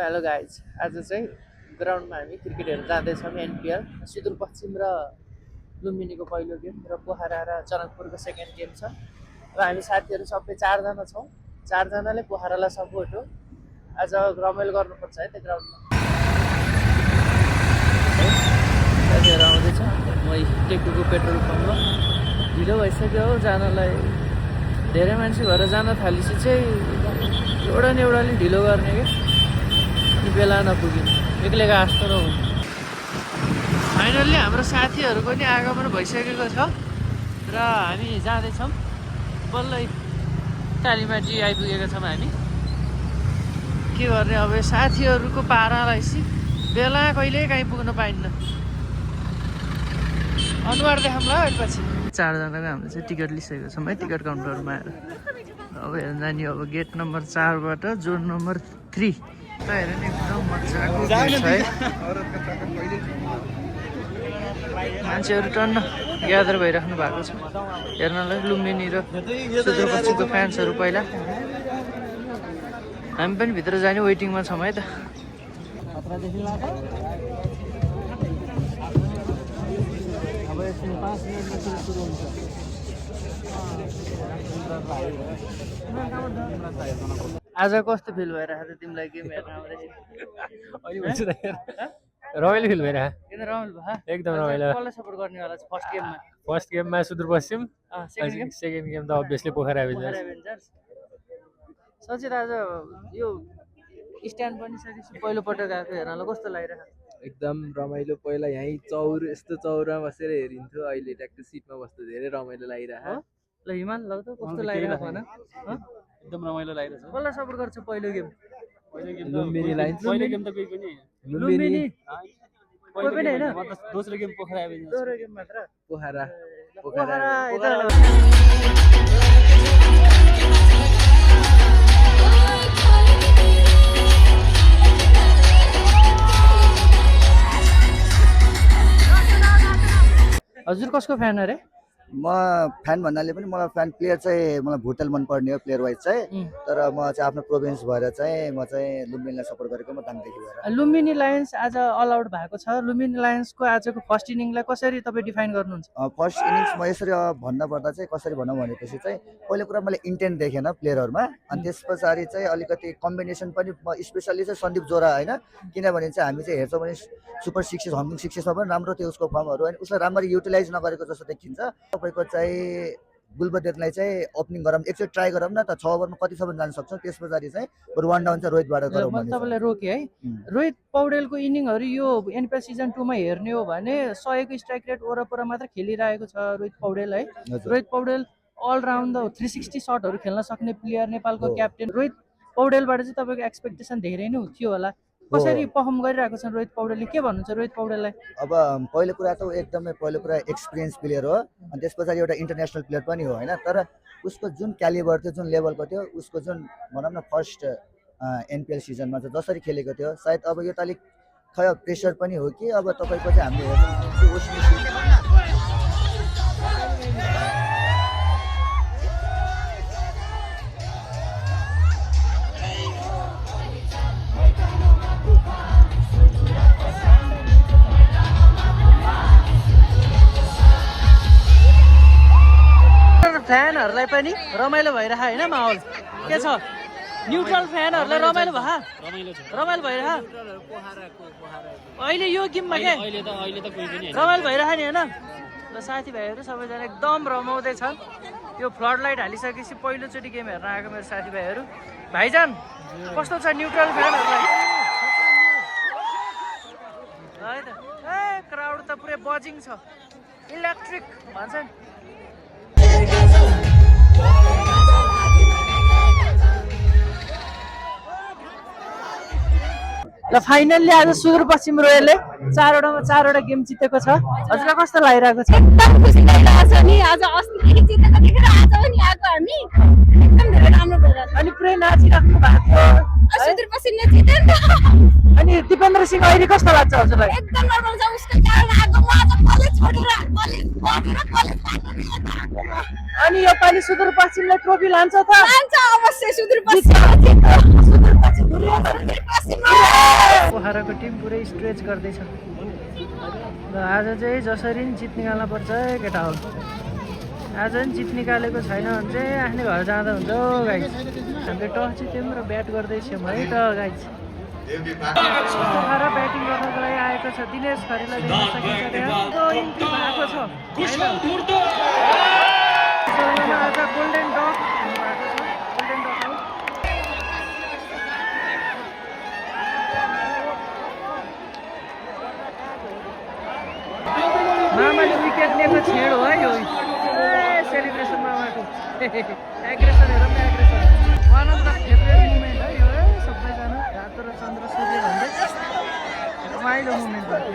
Hello guys, आज चाहिँ ग्राउन्डमा हामी क्रिकेट हेर्न जाँदैछौँ। एनपिएल सुदूरपश्चिम र लुम्बिनीको पहिलो गेम र पोखरा र चनकपुरको सेकेन्ड गेम छ। र हामी साथीहरू सबै 4 जना छौँ। 4 जनाले पोखरालाई सपोर्ट हो। आज रमाइलो गर्नुपर्छ है त्यो ग्राउन्डमा। साथीहरू आउँदैछ। म टेकुको पेट्रोल पम्पमा ढिलो भइसक्यो हो जानलाई। धेरै मान्छे भएर जान थालेपछि चाहिँ एउटा न एउटाले ढिलो गर्ने कि बेला नपुगिने एक्लैको आस्तो नहुने। फाइनल्ली हाम्रो साथीहरूको नि आगमन भइसकेको छ र हामी जाँदैछौँ। बल्लै कालीमाटी आइपुगेका छौँ हामी। के गर्ने अब साथीहरूको पारालाई बेला कहिल्यै काहीँ पुग्न पाइन्न। अनुहार देखाउँ ल अहिले पछि। 4 जनाको हामीले चाहिँ टिकट लिइसकेको छौँ है टिकट काउन्टरमा आएर। अब हेर्नु जाने अब गेट नम्बर 4बाट जोन नम्बर 3 हेर नि एकदम मजाको गेट छ है। मान्छेहरू टन्न ग्यादर भइराख्नु भएको छ हेर्नलाई। लुम्बिनी र सुदूरपश्चिमको फ्यान्सहरू पहिला। हामी पनि भित्र जाने वेटिङमा छौँ है त। आज कस्तो फिल भइरहेको थियो तिमीलाई गेम हेर्न आउँदाखेरि? रमाइलो फिल भइरहेको किन रमाइलो भयो? एकदम रमाइलो। कसलाई सपोर्ट गर्नेवाला छ फर्स्ट गेममा? फर्स्ट गेममा सुदूरपश्चिम, सेकेन्ड सेकेन्ड गेम त अभियसली पोखरा एभेन्जर्स। सचित आज यो स्ट्यान्ड पनि सकेपछि पहिलो पटक आएको हेर्नलाई कस्तो लागिरहेको? एकदम रमाइलो। पहिला यहीँ यस्तो चौरमा बसेर हेरिन्थ्यो, अहिले ट्याक्क सिटमा बस्दा धेरै रमाइलो लागिरहेको। ल हिमाल ल त कस्तो लागिरहेको भन? एकदम रमाइलो लागिरहेछ। कसलाई सपोर्ट गर्छ पहिलो गेम? लुम्बिनी लाइन्स। पहिलो गेम त कोही पनि लुम्बिनी कोही पनि हैन। दोस्रो गेम पोखरा एभेन्जर्स। दोस्रो गेम मात्र पोखरा। हजुर कसको फ्यान अरे? म फ्यान भन्नाले पनि मलाई फ्यान प्लेयर चाहिँ मलाई भुटेल मनपर्ने हो प्लेयर वाइज चाहिँ। तर म चाहिँ आफ्नो प्रोभिन्स भएर चाहिँ म चाहिँ लुम्बिनीलाई सपोर्ट गरेको म दाङदेखि भएर। लुम्बिनी लायन्स आज अल आउट भएको छ। लुम्बिनी लायन्सको आजको फर्स्ट इनिङलाई कसरी तपाईँ डिफाइन गर्नुहुन्छ? फर्स्ट इनिङ्स म यसरी भन्नुपर्दा चाहिँ कसरी भनौँ भनेपछि चाहिँ पहिलो कुरा मैले इन्टेन्ट देखेन प्लेयरहरूमा। अनि त्यस पछाडि चाहिँ अलिकति कम्बिनेसन पनि स्पेसल्ली चाहिँ सन्दीप जोरा होइन, किनभने चाहिँ हामी चाहिँ हेर्छौँ भने सुपर सिक्सेस हङकङ सिक्सेसमा पनि राम्रो थियो उसको फर्महरू। अनि उसलाई राम्ररी युटिलाइज नगरेको जस्तो देखिन्छ। तपाईँको चाहिँ गुलबदेवलाई चाहिँ ओपनिङ गरौँ, एकचोटि ट्राई गरौँ न त। 6 ओभरमा कतिसम्म जान सक्छौँ, त्यस पछाडि चाहिँ बरु 1 डाउन चाहिँ रोहितबाट गरौँ भने। तपाईँलाई रोकेँ है। रोहित पौडेलको इनिङहरू यो एनपिएल सिजन 2मा हेर्ने हो भने 100को स्ट्राइक रेट वरपर मात्र खेलिरहेको छ रोहित पौडेल है। रोहित पौडेल अलराउन्ड 360 सटहरू खेल्न सक्ने प्लेयर, नेपालको क्याप्टेन। रोहित पौडेलबाट चाहिँ तपाईँको एक्सपेक्टेसन धेरै नै थियो होला। कसरी पर्फर्म गरिरहेको छ रोहित पौडेलले? के भन्नुहुन्छ रोहित पौडेललाई? अब पहिलो कुरा त एकदमै पहिलो कुरा एक्सपिरियन्स प्लेयर हो। अनि त्यस पछाडि एउटा इन्टरनेसनल प्लेयर पनि हो होइन। तर उसको जुन क्यालिबर थियो, जुन लेभलको थियो, उसको जुन भनौँ न फर्स्ट एनपिएल सिजनमा चाहिँ जसरी खेलेको थियो, सायद अब यो त अलिक खै प्रेसर पनि हो कि अब तपाईँको चाहिँ हामीले हेर्छौँ। फ्यानहरूलाई पनि रमाइलो भइरह होइन माहौल के छ? न्युट्रल फ्यानहरूलाई रमाइलो भयो? रमाइलो भइरह अहिले यो गेममा के रमाइलो भइरह नि होइन? ल साथीभाइहरू सबैजना एकदम रमाउँदैछन्। यो फ्लड लाइट हालिसकेपछि पहिलोचोटि गेम हेर्न आएको मेरो साथीभाइहरू। भाइजान कस्तो छ न्युट्रल फ्यानहरूलाई? है त क्राउड त पुरै बजिङ छ, इलेक्ट्रिक भन्छ नि। ल फाइनल्ली आज सुदूरपश्चिम रोयलले 4वटा गेम जितेको छ। हजुरलाई कस्तो लागिरहेको छ? एकदम खुसी लागिरहेको छ नि। आज अस्तिदेखि जितेको देखेर आज पनि आएको हामी। एकदम धेरै राम्रो भइरहेको छ। अनि पुरै नाचिराख्नु भएको सुदूरपश्चिमले जित्यो नि त अनि दिपेन्द्र सिंह अहिले कस्तो लाग्छ हजुरलाई एकदम नर्मल छ उसको कारण आएको म आज कलेज छोडेर कलेज अनि यो पालि सुदूरपश्चिमले ट्रफी लान्छ त लान्छ अवश्य सुदूरपश्चिममा जित्छ सुदूरपश्चिम पोखराको टिम पुरै स्ट्रेच गर्दैछ र आज चाहिँ जसरी नि जित निकाल्न पर्छ है केटा हो आज नि जित निकालेको छैन भने चाहिँ आफ्नै घर जाँदा हुन्छ हौ गाइस हामीले टस जित्यौँ र ब्याट गर्दैछौँ है त गाइस पोखरा ब्याटिङ गर्नको लागि आएको छ दिनेश खरेललाई देख्न सकिन्छ त्यहाँ इन्ट्री भएको छ आज गोल्डेन डक भएको छ गोल्डेन डक हो मामाले विकेट लिएको छेड हो है यो सेलिब्रेसन मामाको एग्रेसन हेरौँ न aggression one of the favourite moment है यो सबैजना रातो र चन्द्र सूर्य भन्दै रमाइलो मुमेन्ट भएको